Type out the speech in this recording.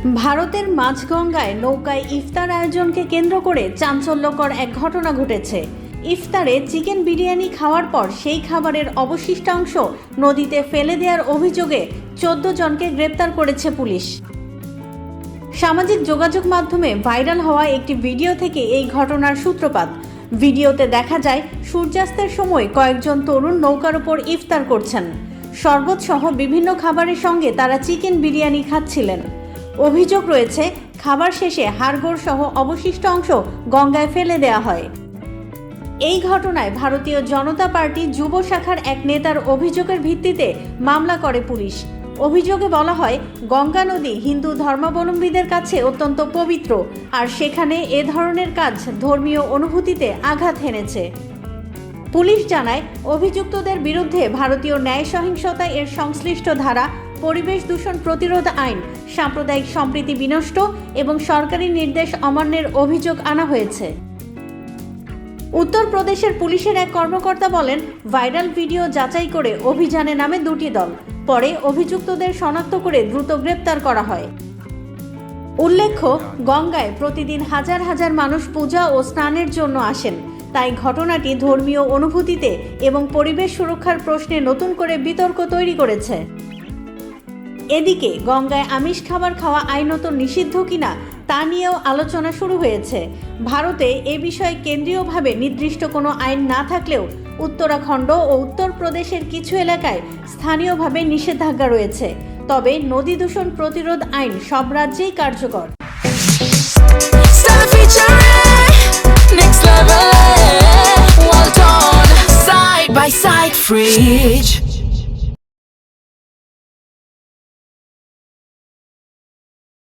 ভারতের মাঝগঙ্গায় নৌকায় ইফতার আয়োজনকে কেন্দ্র করে চাঞ্চল্যকর এক ঘটনা ঘটেছে। ইফতারে চিকেন বিরিয়ানি খাওয়ার পর সেই খাবারের অবশিষ্টাংশ নদীতে ফেলে দেওয়ার অভিযোগে 14 জনকে গ্রেপ্তার করেছে পুলিশ। সামাজিক যোগাযোগ মাধ্যমে ভাইরাল হওয়া একটি ভিডিও থেকে এই ঘটনার সূত্রপাত। ভিডিওতে দেখা যায় সূর্যাস্তের সময় কয়েকজন তরুণ নৌকার উপর ইফতার করছেন। শরবত সহ বিভিন্ন খাবারের সঙ্গে তারা চিকেন বিরিয়ানি খাচ্ছিলেন। অভিযোগ রয়েছে, খাবার শেষে হাড়গোড় সহ অবশিষ্ট অংশ গঙ্গায় ফেলে দেওয়া হয়। এই ঘটনায় ভারতীয় জনতা পার্টি যুব শাখার এক নেতার অভিযোগের ভিত্তিতে মামলা করে পুলিশ। অভিযোগে বলা হয়, গঙ্গা নদী হিন্দু ধর্মাবলম্বীদের কাছে অত্যন্ত পবিত্র, আর সেখানে এ ধরনের কাজ ধর্মীয় অনুভূতিতে আঘাত হেনেছে। পুলিশ জানায়, অভিযুক্তদের বিরুদ্ধে ভারতীয় ন্যায় সহিংসতা এর সংশ্লিষ্ট ধারা, পরিবেশ দূষণ প্রতিরোধ আইন, সাম্প্রদায়িক সম্প্রীতি বিনষ্ট এবং সরকারি নির্দেশ অমান্যের অভিযোগ আনা হয়েছে। উত্তরপ্রদেশের পুলিশের এক কর্মকর্তা বলেন, ভাইরাল ভিডিও যাচাই করে অভিযানে নামে দুটি দল। পরে অভিযুক্তদের শনাক্ত করে দ্রুত গ্রেপ্তার করা হয়। উল্লেখ্য, গঙ্গায় প্রতিদিন হাজার হাজার মানুষ পূজা ও স্নানের জন্য আসেন। তাই ঘটনাটি ধর্মীয় অনুভূতিতে এবং পরিবেশ সুরক্ষার প্রশ্নে নতুন করে বিতর্ক তৈরি করেছে। এদিকে গঙ্গায় আমিষ খাবার খাওয়া আইনত নিষিদ্ধ কিনা তা নিয়েও আলোচনা শুরু হয়েছে। ভারতে এ বিষয়ে কেন্দ্রীয়ভাবে নির্দিষ্ট কোনো আইন না থাকলেও উত্তরাখণ্ড ও উত্তরপ্রদেশের কিছু এলাকায় স্থানীয়ভাবে নিষেধাজ্ঞা রয়েছে। তবে নদী দূষণ প্রতিরোধ আইন সব রাজ্যেই কার্যকর। Side by side fridge.